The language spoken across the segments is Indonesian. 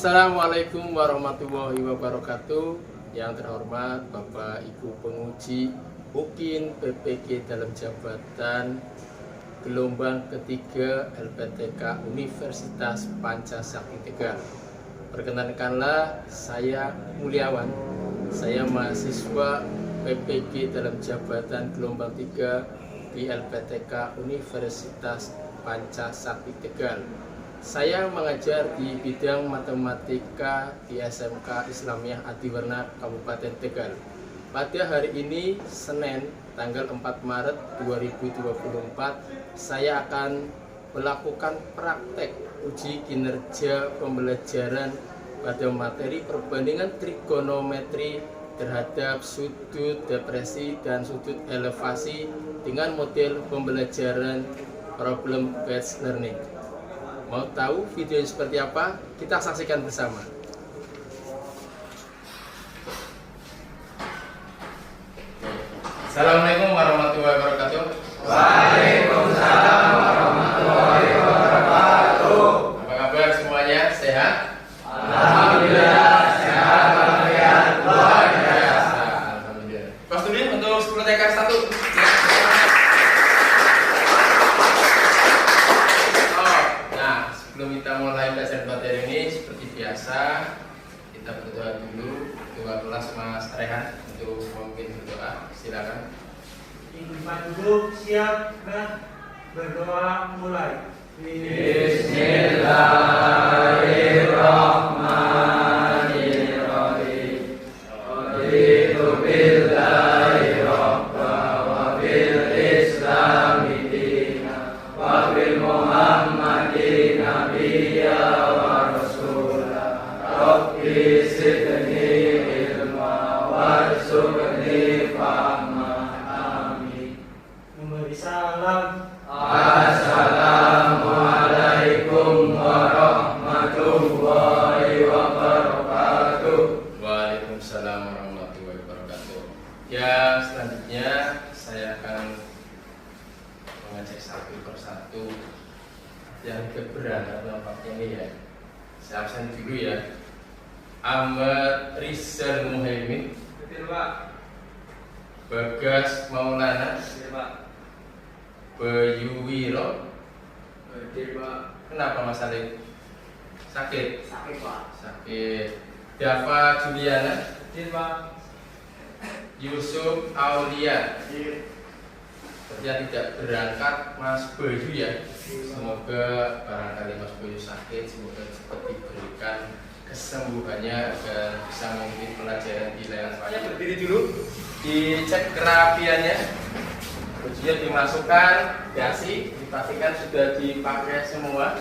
Assalamualaikum warahmatullahi wabarakatuh. Yang terhormat Bapak Ibu penguji UKIN PPG dalam jabatan gelombang ketiga LPTK Universitas Pancasakti Tegal. Perkenankanlah saya Mulyawan. Saya mahasiswa PPG dalam jabatan gelombang 3 di LPTK Universitas Pancasakti Tegal. Saya mengajar di bidang matematika di SMK Islamiyah Adiwarna Kabupaten Tegal. Pada hari ini, Senin, tanggal 4 Maret 2024, saya akan melakukan praktek uji kinerja pembelajaran pada materi perbandingan trigonometri terhadap sudut depresi dan sudut elevasi dengan model pembelajaran problem based learning. Mau tahu videonya seperti apa? Kita saksikan bersama. Assalamualaikum warahmatullahi wabarakatuh. Waalaikumsalam warahmatullahi wabarakatuh. Apa kabar semuanya? Sehat? Alhamdulillah sehat walafiat luar biasa. Alhamdulillah. Kelas dulu untuk 10 TK 1. Sebelum kita mulai belajar materi ini, seperti biasa kita berdoa dulu. Ketua kelas Mas Rehan untuk memimpin berdoa. Silakan. Ibu duduk siap, nah berdoa mulai. Bismillahirrahmanirrahim. Raditu billahi rabba wa bil islami dina wa bil muhammadin nabiyya wa rasulah. Rabbi zidni ilma warzuqni fahma. Amin. Memberi salam. Assalamualaikum warahmatullahi wabarakatuh. Waalaikumsalam warahmatullahi wabarakatuh. Ya, selanjutnya saya akan mengecek satu persatu yang keberatan nampaknya ini ya. Saya absen dulu ya. Ahmad Rizal Muhaimin. Betul Pak. Bagas Maulana. Betul Pak. Bayu Wiro. Betul Pak. Kenapa Mas Alif? Sakit? Sakit Pak. Sakit. Dava Juliana. Betul Pak. Yusuf Aulia. Betul. Sepertinya tidak berangkat Mas Bayu ya. Semoga barangkali Mas Bayu sakit, semoga cepat diberikan kesembuhannya agar bisa memimpin pelajaran di layanan semuanya. Berdiri dulu, dicek kerapiannya, bajunya dimasukkan, dasi, dipastikan sudah dipakai semua.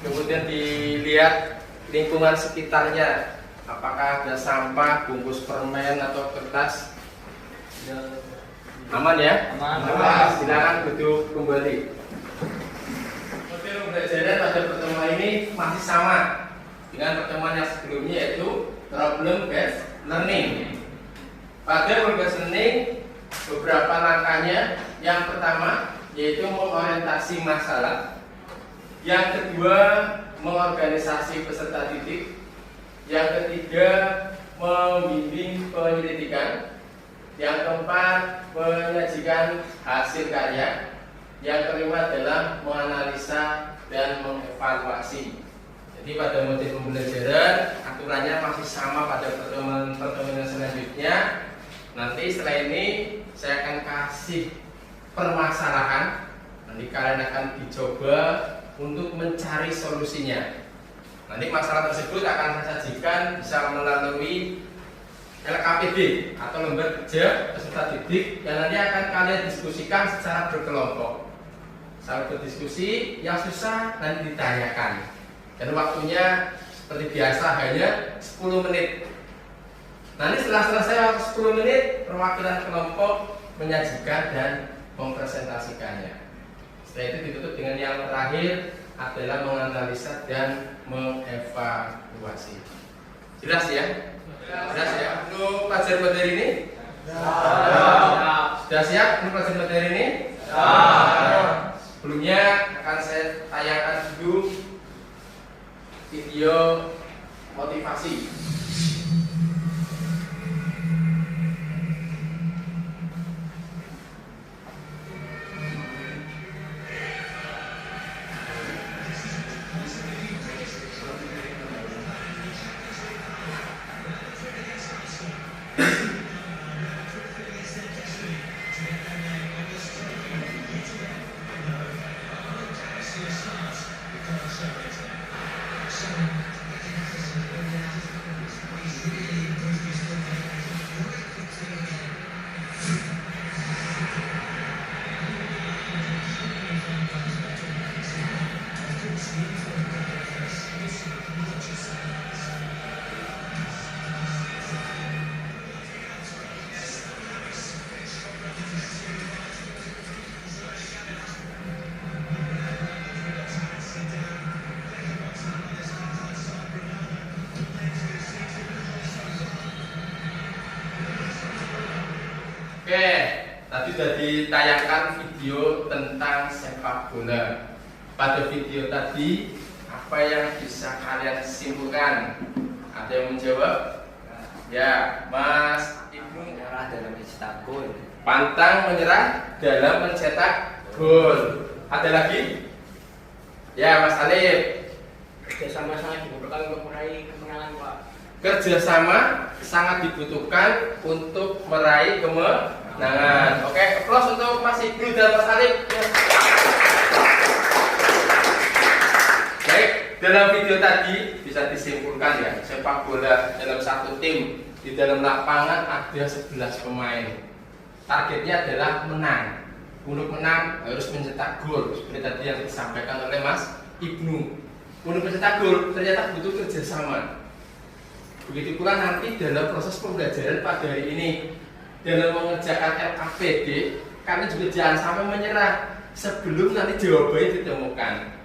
Kemudian dilihat lingkungan sekitarnya, apakah ada sampah, bungkus permen atau kertas. Aman ya? Aman. Silakan duduk kembali. Model pembelajaran pada pertemuan ini masih sama dengan pertemuan yang sebelumnya, yaitu problem based learning. Pada problem based learning beberapa langkahnya. Yang pertama yaitu mengorientasi masalah. Yang kedua mengorganisasi peserta didik. Yang ketiga membimbing penyelidikan. Yang keempat menyajikan hasil karya. Yang kelima adalah menganalisa dan mengevaluasi. Jadi pada model pembelajaran aturannya masih sama pada pertemuan selanjutnya. Nanti setelah ini saya akan kasih permasalahan. Nanti kalian akan dicoba untuk mencari solusinya. Nanti masalah tersebut akan saya sajikan bisa melalui LKPD atau lembar kerja peserta didik yang nanti akan kalian diskusikan secara berkelompok. Saat berdiskusi, yang susah nanti ditanyakan. Dan waktunya seperti biasa hanya 10 menit. Nanti setelah selesai waktu 10 menit, perwakilan kelompok menyajikan dan mempresentasikannya. Setelah itu ditutup dengan yang terakhir adalah menganalisa dan mengevaluasi. Jelas ya? Jelas ya? Untuk pelajaran materi ini? Sudah siap untuk pelajaran materi ini? Sebelumnya akan saya tayangkan dulu video motivasi. Oke, tadi sudah ditayangkan video tentang sepak bola. Pada video tadi, apa yang bisa kalian simpulkan? Ada yang menjawab? Ya, Mas Ibnu. Menyerah dalam mencetak gol. Pantang menyerah dalam mencetak gol. Ada lagi? Ya, Mas Alif. Kerjasama sangat dibutuhkan untuk meraih kemenangan, Pak. Kerjasama sangat dibutuhkan untuk meraih kemenangan. Oke, applause untuk Mas Ibnu dan Mas Alif. Baik, dalam video tadi bisa disimpulkan ya, sepak bola dalam satu tim di dalam lapangan ada 11 pemain. Targetnya adalah menang. Untuk menang harus mencetak gol seperti tadi yang disampaikan oleh Mas Ibnu. Untuk mencetak gol ternyata butuh kerjasama. Begitu pula nanti dalam proses pembelajaran pada hari ini dalam mengerjakan LKPD, kalian juga jangan sampai menyerah sebelum nanti jawabannya ditemukan.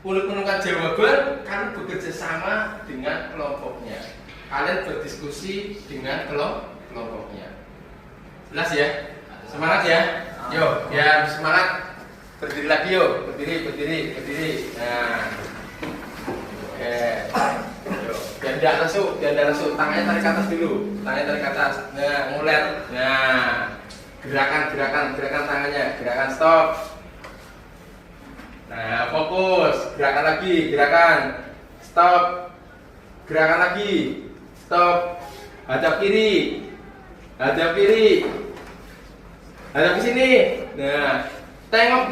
Untuk menemukan jawaban, kalian bekerja sama dengan kelompoknya. Kalian berdiskusi dengan kelompoknya. Jelas ya? Semangat ya? Yo, biar semangat. Berdiri lagi yuk, berdiri. Nah, oke. Biar tidak langsung, tangannya tarik ke atas dulu, nah nguler, nah gerakan tangannya, gerakan stop, nah fokus, gerakan lagi, stop, gerakan lagi, stop, hadap kiri, hadap ke sini, nah tengok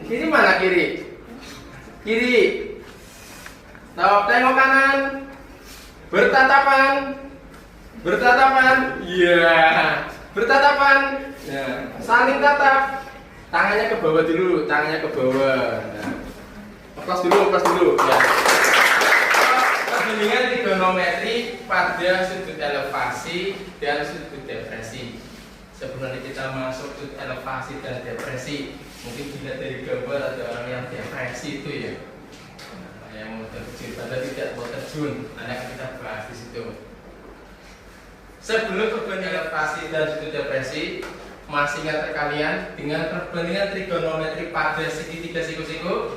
kiri mana kiri, stop, tengok kanan. Bertatapan, iya, bertatapan, ya. Saling tatap, tangannya ke bawah dulu, Nah. Applause dulu, ya. Perbandingan trigonometri pada sudut elevasi dan sudut depresi. Sebelum nanti kita masuk sudut elevasi dan depresi, mungkin dilihat dari gambar ada orang yang depresi itu ya. Yang mau terjun, padahal tidak mau terjun, akan kita bahas di situ. Sebelum perbandingan elevasi dan sudut depresi, masih ingat kalian dengan perbandingan trigonometri pada segitiga siku-siku?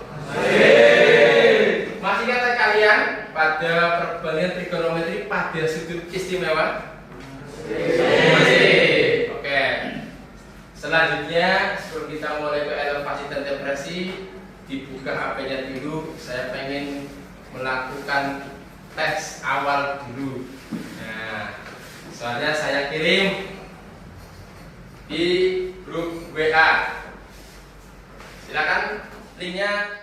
Masih ingat kalian pada perbandingan trigonometri pada sudut istimewa? Masih. Oke. Selanjutnya, sebelum kita mulai ke elevasi dan depresi, dibuka HP-nya dulu. Saya pengen melakukan tes awal dulu. Nah, soalnya saya kirim di grup WA. Silakan linknya.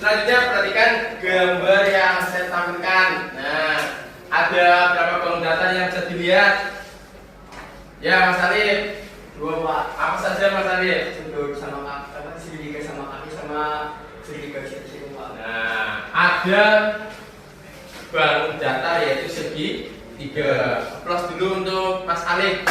Selanjutnya perhatikan gambar yang saya tampilkan. Nah, ada berapa kolom data yang bisa dilihat? Ya, Mas Alif. 2 Pak. Apa saja Mas Alif? Sudut sama kaki, segitiga sama kaki sama segitiga siku Pak. Nah, ada bangun data yaitu segi 3. Aplaus dulu untuk Mas Alif.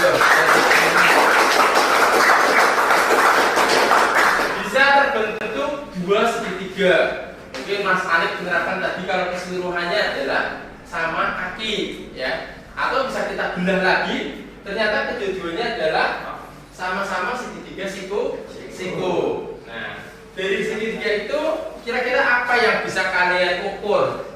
Bisa terbentuk 2 segitiga. Mungkin Mas Alif menerapkan tadi kalau keseluruhannya adalah sama kaki, ya. Atau bisa kita belah lagi, ternyata kedua-duanya adalah sama-sama segitiga siku. Nah, dari segitiga itu kira-kira apa yang bisa kalian ukur?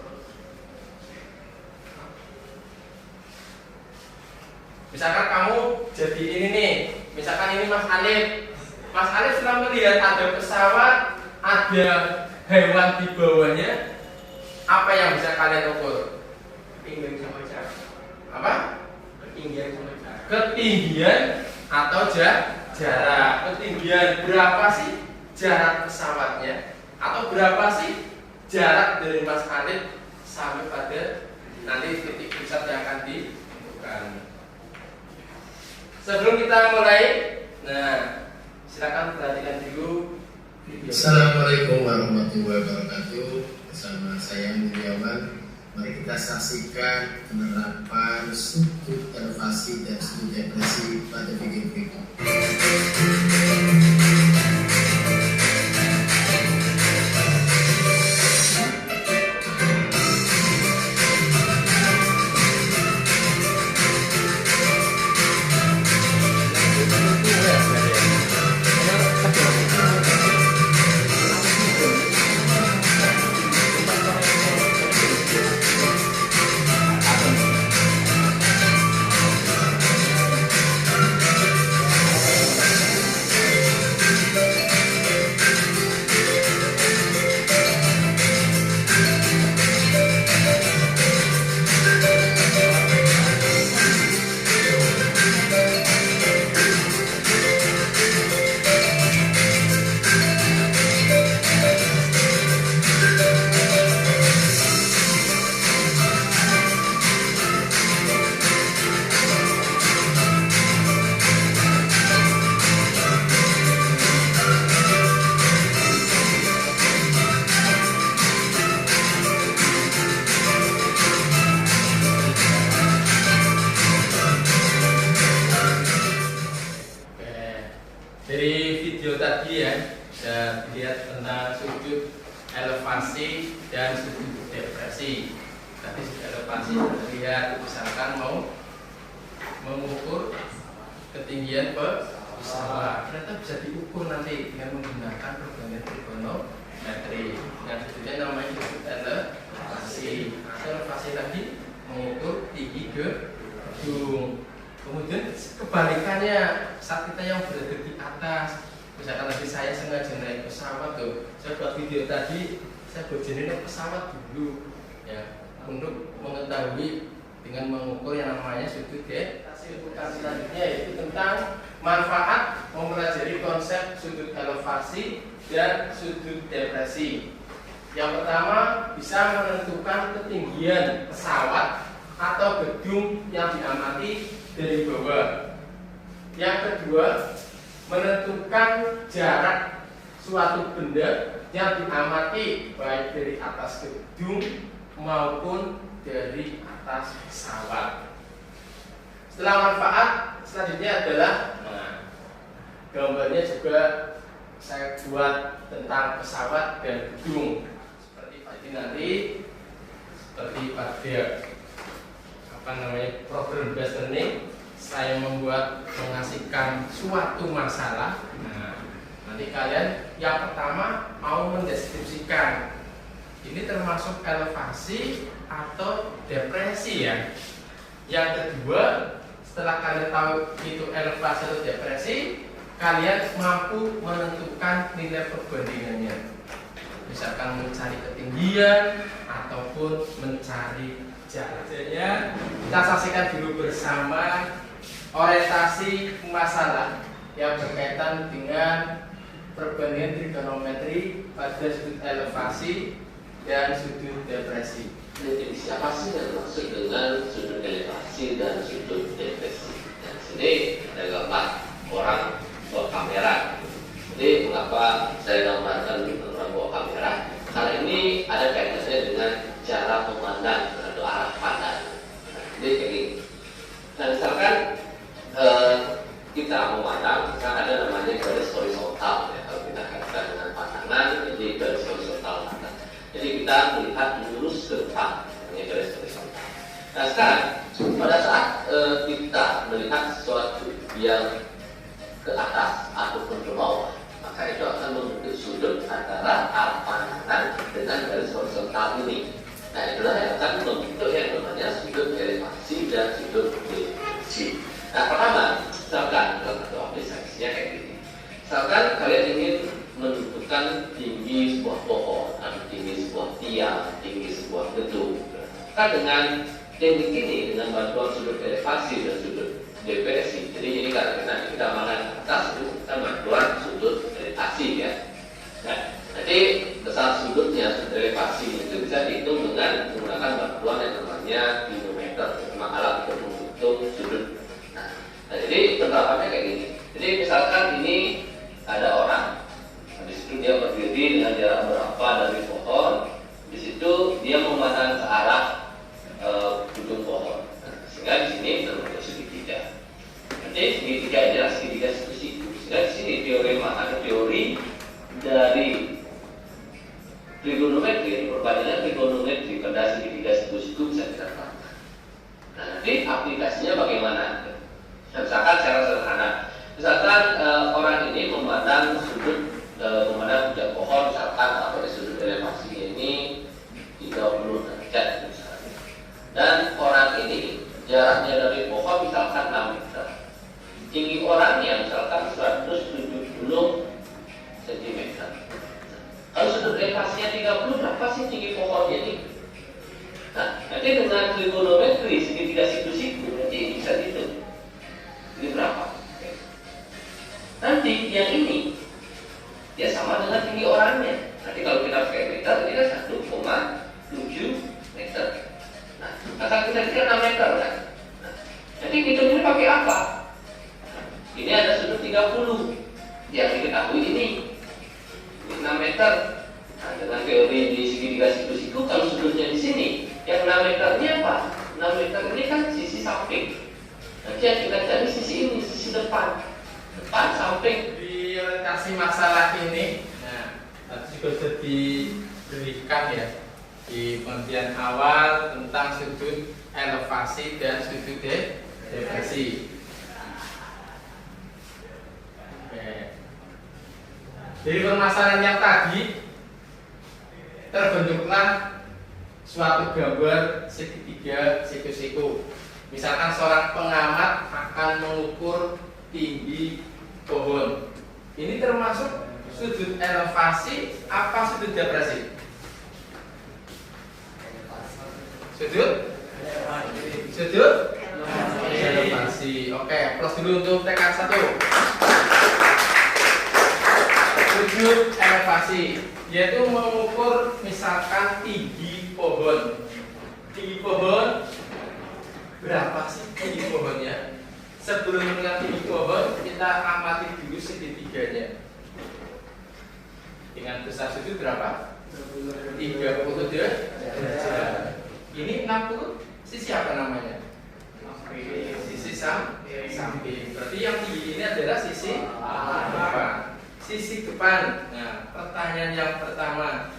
Misalkan kamu jadi ini nih, misalkan ini Mas Alif. Mas Alif setelah melihat ada pesawat, ada hewan di bawahnya, apa yang bisa kalian ukur? Ketinggian sama jarak. Apa? Ketinggian sama jarak. Ketinggian atau jarak. Ketinggian berapa sih jarak pesawatnya? Atau berapa sih jarak dari Mas Alif sampai pada nanti titik pusat yang akan ditentukan? Sebelum kita mulai, nah silakan perhatikan dulu video. Assalamualaikum warahmatullahi wabarakatuh. Bersama saya Mulyawan. Mari kita saksikan penerapan sudut elevasi dan sudut depresi pada video berikut. Dari video tadi ya, sudah dilihat tentang sudut elevasi dan sudut depresi. Tadi sudut elevasi terlihat, misalkan mau mengukur ketinggian pesawat, ternyata bisa diukur nanti dengan menggunakan program trigonometri. Yang sudutnya namanya sudut elevasi. Elevasi tadi mengukur tinggi gedung. Kemudian kebalikannya, saat kita yang berada di atas, misalkan tadi saya sengaja naik pesawat tuh, saya buat video tadi, saya buat naik pesawat dulu, ya, untuk mengetahui dengan mengukur yang namanya sudut depresi. Selanjutnya yaitu tentang manfaat mempelajari konsep sudut elevasi dan sudut depresi. Yang pertama, bisa menentukan ketinggian pesawat atau gedung yang diamati dari bawah. Yang kedua, menentukan jarak suatu benda yang diamati baik dari atas gedung maupun dari atas pesawat. Setelah manfaat, selanjutnya adalah gambarnya juga saya buat tentang pesawat dan gedung. Seperti nanti seperti pada program based learning, saya membuat mengasihkan suatu masalah. Nah, nanti kalian yang pertama mau mendeskripsikan ini termasuk elevasi atau depresi ya. Yang kedua, setelah kalian tahu itu elevasi atau depresi, kalian mampu menentukan nilai perbandingannya. Misalkan mencari ketinggian ataupun mencari jaraknya. Kita saksikan dulu bersama orientasi masalah yang berkaitan dengan perbandingan trigonometri pada sudut elevasi dan sudut depresi. Definisi apa sih yang dimaksud dengan sudut elevasi dan sudut depresi? Nah, sini ada gambar orang bawa kamera. Jadi mengapa saya gambarkan orang bawa kamera? Karena ini ada kaitannya dengan cara memandang atau arah pandang. Nah, jadi kayak gini. Nah, misalkan kita memandang, kan ada namanya garis horizontal ya, kalau kita kaitkan dengan pandangan, jadi garis horizontal mata. Jadi kita melihat lurus ke depan, namanya garis horizontal. Nah sekarang pada saat kita melihat sesuatu yang ke atas ataupun ke bawah, maka itu akan membentuk sudut antara arah pandangan dengan garis horizontal ini. Nah itulah yang akan membentuk yang namanya sudut elevasi dan sudut depresi. Nah pertama, misalkan kalau aplikasinya kayak gini. Misalkan kalian ingin menentukan tinggi sebuah pohon, atau tinggi sebuah tiang, tinggi sebuah gedung. Kan dengan teknik ini, dengan bantuan sudut elevasi dan sudut depresi. Jadi ini karena kita amankan atas itu kita bantuan sudut elevasi ya. Nah, nanti besar sudutnya, sudut elevasi itu bisa dihitung dengan menggunakan bantuan yang namanya manometer, alat untuk menghitung sudut. Nah, jadi penerapannya kayak gini. Jadi misalkan ini ada orang, habis itu dia berdiri dengan jarak berapa dari pohon, di situ dia memandang ke arah ujung pohon. Nah, sehingga di sini terbentuk segitiga. Nanti segitiga adalah segitiga siku-siku. Sehingga di sini teori dari trigonometri, perbandingan trigonometri pada segitiga siku-siku bisa kita terapkan. Nah, nanti aplikasinya bagaimana? Nah, misalkan secara sederhana, misalkan orang ini memandang memandang puncak pohon, misalkan pada sudut elevasinya ini 30 derajat misalnya. Dan orang ini jaraknya dari pohon misalkan 6 meter. Tinggi orangnya misalkan 170 cm. Kalau sudut elevasinya 30, berapa sih tinggi pohonnya ini? Nah, nanti dengan trigonometri segitiga siku-siku nanti bisa dihitung. Ini berapa? Nanti yang ini dia sama dengan tinggi orangnya. Nanti kalau kita pakai meter, ini kan 1,7 meter. Nah, maka kita kira 6 meter kan? Nah, nanti hitungnya pakai apa? Ini ada sudut 30 yang diketahui ini 6 meter. Nah, dengan teori di segitiga siku-siku, kalau sudutnya di sini, yang 6 meternya apa? 6 meter ini kan sisi samping. Nanti yang kita cari sisi ini, sisi depan samping. Di orientasi masalah ini, nah, tadi juga sudah diberikan ya di pengertian awal tentang sudut elevasi dan sudut depresi. Oke. Dari permasalahan yang tadi terbentuklah suatu gambar segitiga siku-siku. Misalkan seorang pengamat akan mengukur tinggi pohon. Ini termasuk sudut elevasi apa sudut depresi? Sudut elevasi. Oke, plus dulu untuk tekad 1. Sudut elevasi yaitu mengukur misalkan tinggi pohon. Tinggi pohon berapa sih tinggi pohonnya? Sebelum mengenal tinggi pohon, kita amati dulu segitiganya. Dengan besar sudut berapa? 30 derajat. Ini 60 sisi apa namanya? Sisi samping. Berarti yang tinggi ini adalah sisi depan. Sisi depan. Nah, pertanyaan yang pertama,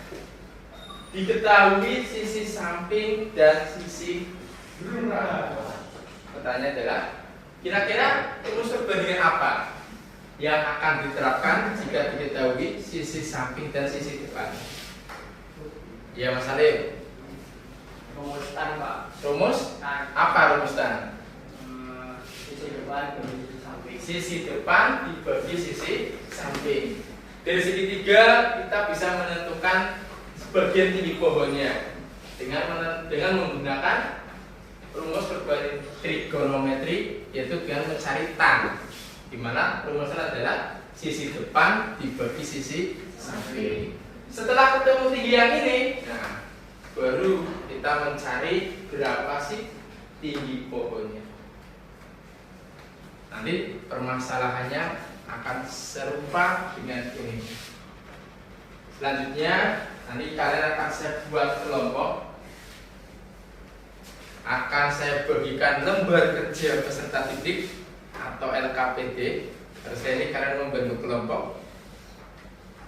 diketahui sisi samping dan sisi pertanyaan adalah kira-kira rumus perbandingan apa yang akan diterapkan jika diketahui sisi samping dan sisi depan? Ya Mas Salim. Rumus tan Pak. Rumus? Apa rumus tan? Sisi depan dibagi sisi samping. Sisi depan dibagi sisi samping. Dari segitiga kita bisa menentukan sebagian tinggi pohonnya dengan menggunakan rumus perbandingan trigonometri, yaitu dengan mencari tan, di mana rumusnya adalah sisi depan dibagi sisi samping. Setelah ketemu tinggi yang ini, nah baru kita mencari berapa sih tinggi pohonnya. Nanti permasalahannya akan serupa dengan ini. Selanjutnya nanti kalian akan saya buat kelompok, akan saya bagikan lembar kerja peserta didik atau LKPD. Terus ini kalian membentuk kelompok.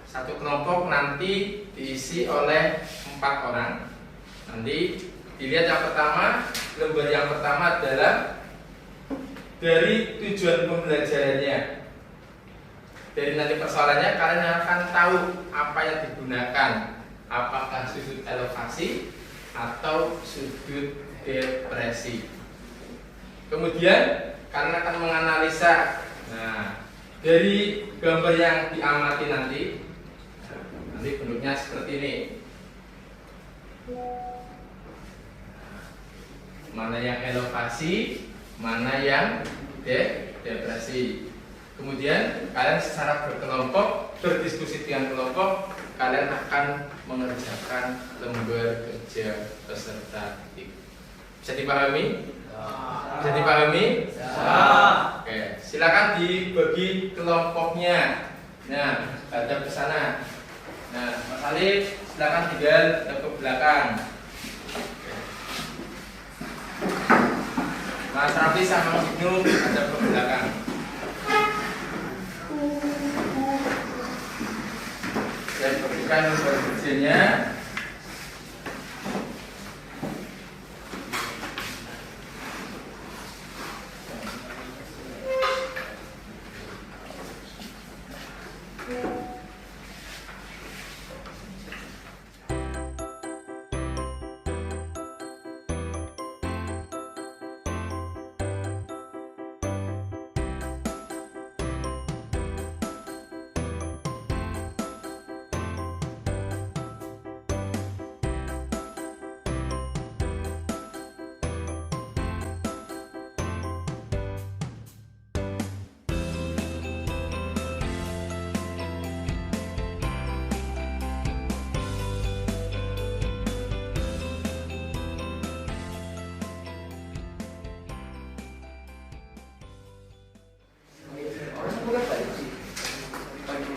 Satu kelompok nanti diisi oleh 4 orang. Nanti dilihat yang pertama, lembar yang pertama adalah dari tujuan pembelajarannya. Dari nanti persoalannya kalian akan tahu apa yang digunakan, apakah sudut elevasi atau sudut depresi. Kemudian kalian akan menganalisa. Nah, dari gambar yang diamati nanti bentuknya seperti ini. Mana yang elevasi, mana yang depresi. Kemudian kalian secara berkelompok, berdiskusi dengan kelompok, kalian akan mengerjakan lembar kerja peserta didik. Bisa dipahami? Bisa dipahami? Oke, silakan dibagi kelompoknya. Nah, hadap ke sana. Nah, Mas Alif, silakan tinggal ke belakang. Mas Rafi sama Mas Ibnu hadap ke belakang. Saya berikan lembar kerjanya.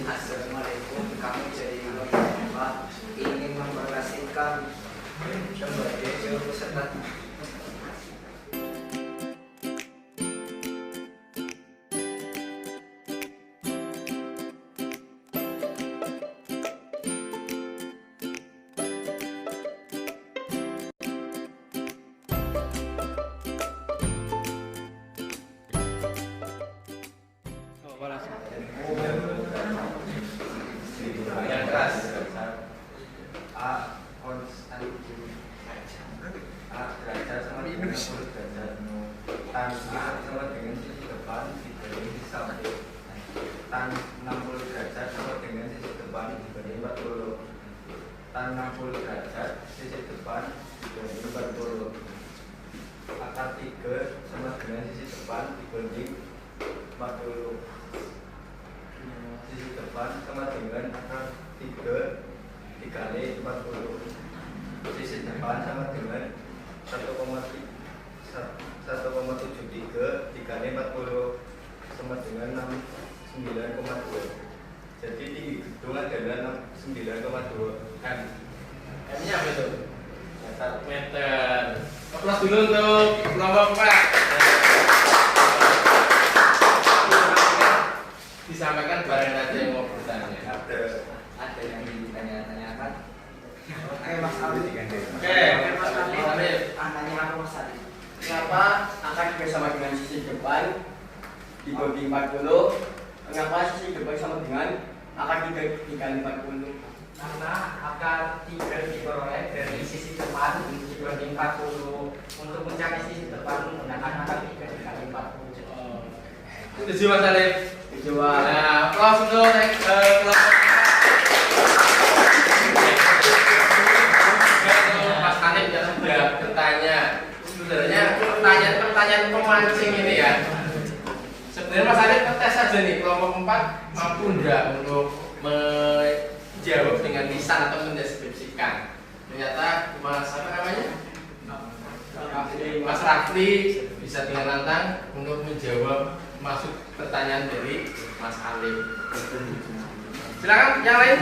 Assalamualaikum. Kami jadi Bapak ingin memperhatikan lembar kerja peserta. Yang keras. A konstan A derajat sama dengan 60 derajat tan A sama dengan sisi depan dibanding sisi samping tan 60 derajat sama dengan sisi depan dibanding 40 tan 60 derajat sisi depan dibanding 40 akar 3 sama dengan sisi depan dibanding 40 sisi depan sama dengan akar 3 dikali 40 sisi depan sama dengan 1,73 dikali 40 sama dengan 69,2. Jadi tinggi gedung adalah 69,2 M. M-nya apa itu? Meter. Aplaus dulu untuk kelompok Pak. Disampaikan bareng aja yang mau bertanya. Ada yang ditanya-tanyakan. Ayo Mas Alif. Oke, Mas Alif. Tanya aku Mas Alif. Kenapa angka 3 sama dengan sisi depan dibagi 40? Kenapa sisi depan sama dengan angka 3 dikali 40? Karena akar 3 diperoleh dari sisi depan dibagi 40. Untuk mencari sisi depan menggunakan akar 3 dikali 40. Setuju Mas Alif? Setuju. Nah, aplaus untuk kelompok Mas Alif yang sudah bertanya. Sebenarnya pertanyaan pemancing ini ya. Sebenarnya Dan Mas Arif tes saja nih kelompok 4 mampu enggak untuk menjawab dengan lisan atau mendeskripsikan. Ternyata Mas apa namanya? Mas Rafli bisa dengan lantang untuk menjawab masuk pertanyaan dari Mas Alim. Silakan yang lain.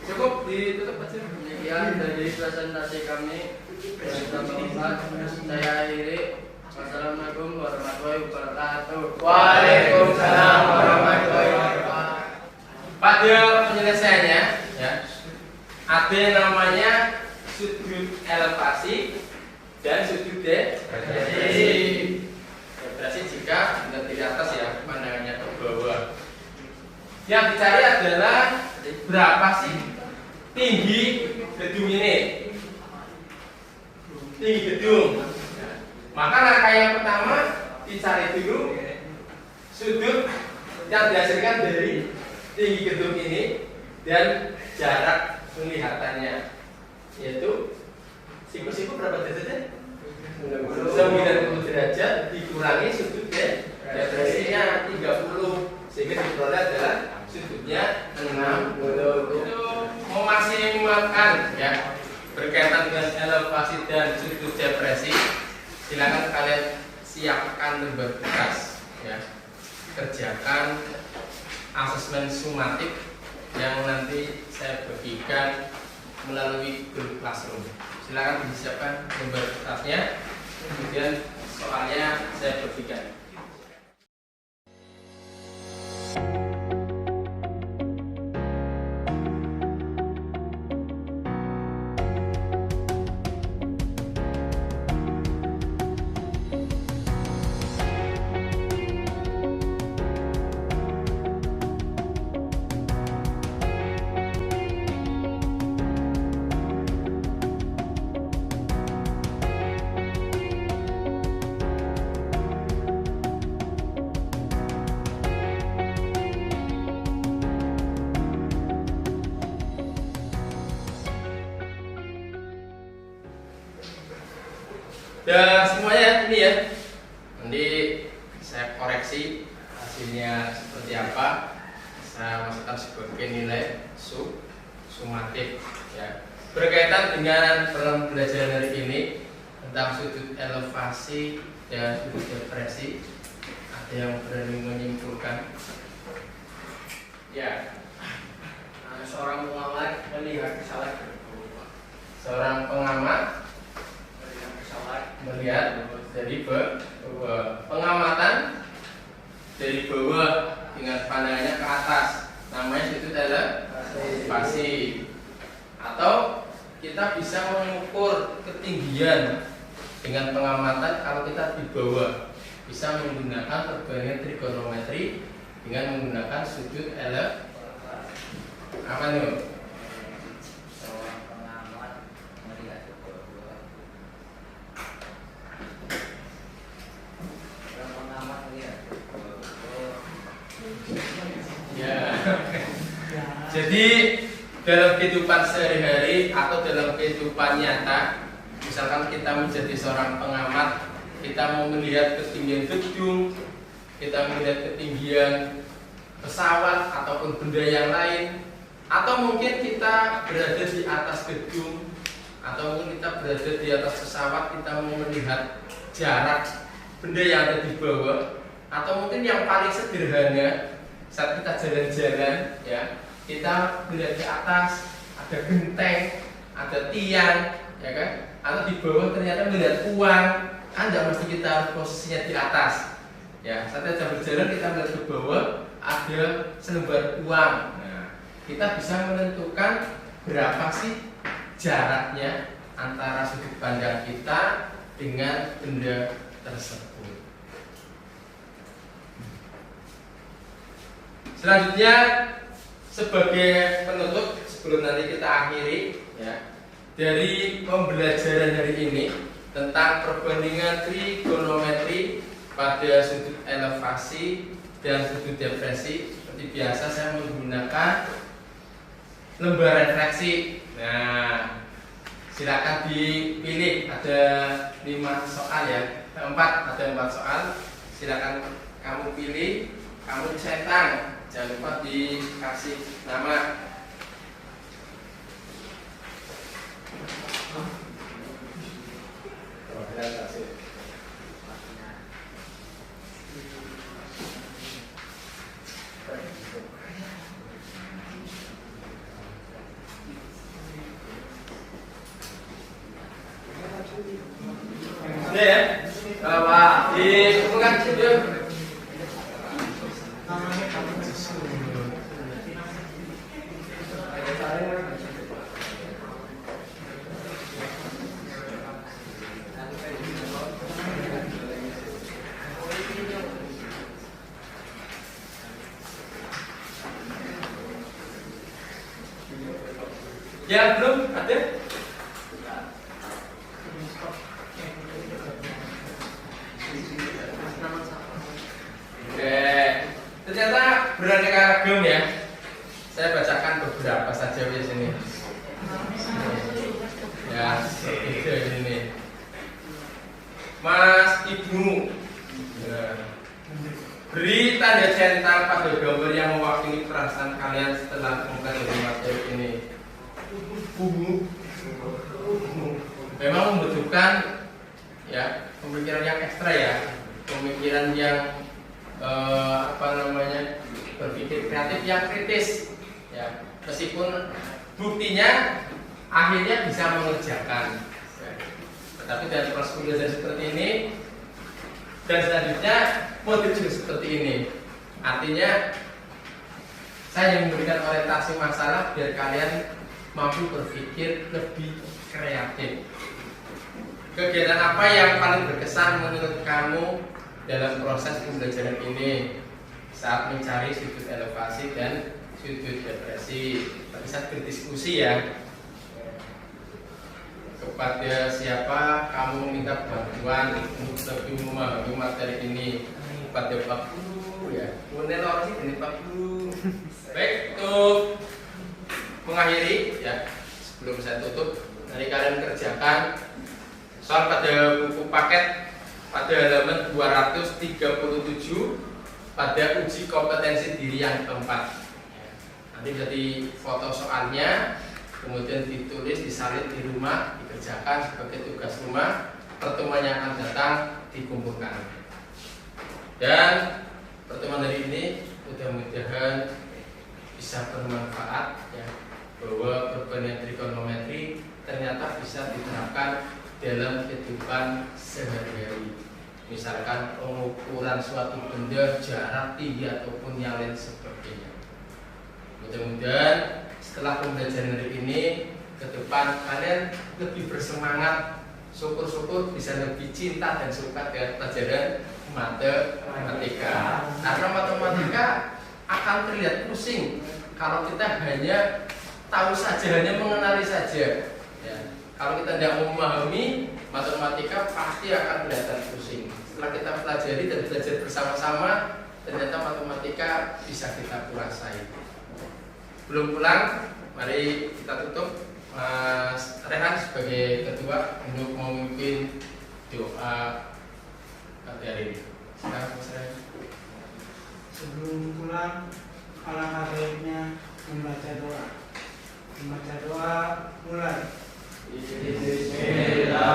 Cukup ditutup aja. Demikian dari presentasi kami. Saya akhiri. Wassalamualaikum warahmatullahi wabarakatuh. Waalaikumsalam warahmatullahi wabarakatuh. Pada penyelesaiannya, ya, ada yang namanya sudut elevasi dan sudut depresi. Depresi jika dari atas ya, pandangannya ke bawah. Yang dicari adalah berapa sih tinggi gedung ini? Tinggi gedung. Maka langkah yang pertama dicari dulu sudut yang dihasilkan dari tinggi gedung ini dan jarak penglihatannya, yaitu siku berapa derajat? 90 derajat dikurangi sudut depresinya 30, sehingga diperoleh adalah sudutnya 60. Itu memaksimalkan ya berkaitan dengan elevasi dan sudut depresi. Silakan kalian siapkan lembar tugas ya, kerjakan asesmen sumatif yang nanti saya bagikan melalui grup Classroom. Silakan disiapkan lembar kertasnya, kemudian soalnya saya bagikan. Dan semuanya ini ya, nanti saya koreksi hasilnya seperti apa, saya masukkan sebagai nilai sumatif ya. Berkaitan dengan pembelajaran hari ini tentang sudut elevasi dan sudut depresi, ada yang berani menyimpulkan? Ya, Seorang pengamat melihat pesawat berbau. seorang pengamat Melihat pesawat melihat dari bawah, pengamatan dari bawah dengan pandangannya ke atas, namanya sudut elevasi. Atau kita bisa mengukur ketinggian dengan pengamatan kalau kita di bawah, bisa menggunakan perbandingan trigonometri dengan menggunakan sudut elevasi. Apa nih? Seorang pengamat melihat ke bawah. Seorang pengamat melihat ke bawah. Ya. Jadi dalam kehidupan sehari-hari atau dalam kehidupan nyata, misalkan kita menjadi seorang pengamat, kita mau melihat ketinggian gedung, kita melihat ketinggian pesawat ataupun benda yang lain, atau mungkin kita berada di atas gedung, atau mungkin kita berada di atas pesawat, kita mau melihat jarak benda yang ada di bawah, atau mungkin yang paling sederhana saat kita jalan-jalan ya, kita melihat di atas ada genteng, ada tiang, ya kan? Atau di bawah ternyata melihat uang, kan tidak mesti kita harus posisinya di atas. Ya, saat kita berjalan kita melihat ke bawah ada selembar uang. Nah, kita bisa menentukan berapa sih jaraknya antara sudut pandang kita dengan benda tersebut. Selanjutnya sebagai penutup sebelum nanti kita akhiri ya, dari pembelajaran hari ini tentang perbandingan trigonometri pada sudut elevasi dan sudut depresi, seperti biasa saya menggunakan lembar refleksi. Nah, Silakan dipilih, ada 5 soal ya, 4 ada 4 soal. Silakan kamu pilih, kamu centang, jangan lupa dikasih nama. Ini ya, bahwa dikumpulkan video. Ya belum ada. Oke, ternyata beraneka ragam ya. Saya bacakan beberapa saja di sini. Ya, seperti ini. Mas Ibu, ya. Beri tanda centang pada gambar yang mewakili perasaan kalian setelah mengkaji materi ini. Memang membutuhkan ya pemikiran yang ekstra ya, pemikiran yang berpikir kreatif yang kritis ya, meskipun buktinya akhirnya bisa mengerjakan ya. Tetapi dari proses belajar seperti ini dan selanjutnya modul juga seperti ini, artinya saya memberikan orientasi masalah biar kalian mampu berpikir lebih kreatif. Kegiatan apa yang paling berkesan menurut kamu dalam proses pembelajaran ini saat mencari sudut elevasi dan sudut depresi? Bisa berdiskusi ya. Kepada siapa kamu meminta bantuan untuk lebih memahami materi ini? Kepada Pak Guru ya. Kemudian orang sih ini Pak Guru. Baik, untuk mengakhiri ya, sebelum saya tutup, nanti kalian kerjakan soal pada buku paket pada halaman 237 pada uji kompetensi diri yang keempat. Nanti jadi foto soalnya, kemudian ditulis, disalin di rumah, dikerjakan sebagai tugas rumah. Pertemuan yang akan datang dikumpulkan. Dan pertemuan hari ini mudah-mudahan bisa bermanfaat ya, bahwa perbandingan trigonometri ternyata bisa diterapkan dalam kehidupan sehari-hari. Misalkan pengukuran suatu benda, jarak, tinggi ataupun yang lain sebagainya. Mudah-mudahan setelah pembelajaran hari ini ke depan kalian lebih bersemangat, syukur-syukur bisa lebih cinta dan suka dengan pelajaran matematika. Karena matematika akan terlihat pusing kalau kita hanya tahu saja, hanya mengenali saja ya. Kalau kita tidak memahami matematika pasti akan kelihatan pusing. Setelah kita pelajari dan belajar bersama-sama, ternyata matematika bisa kita kuasai. Belum pulang, mari kita tutup. Mas Rehan sebagai ketua untuk memimpin doa pada hari ini. Silakan Mas Rehan. Sebelum pulang, alangkah baiknya membaca doa. Membaca doa mulai. Bismillah.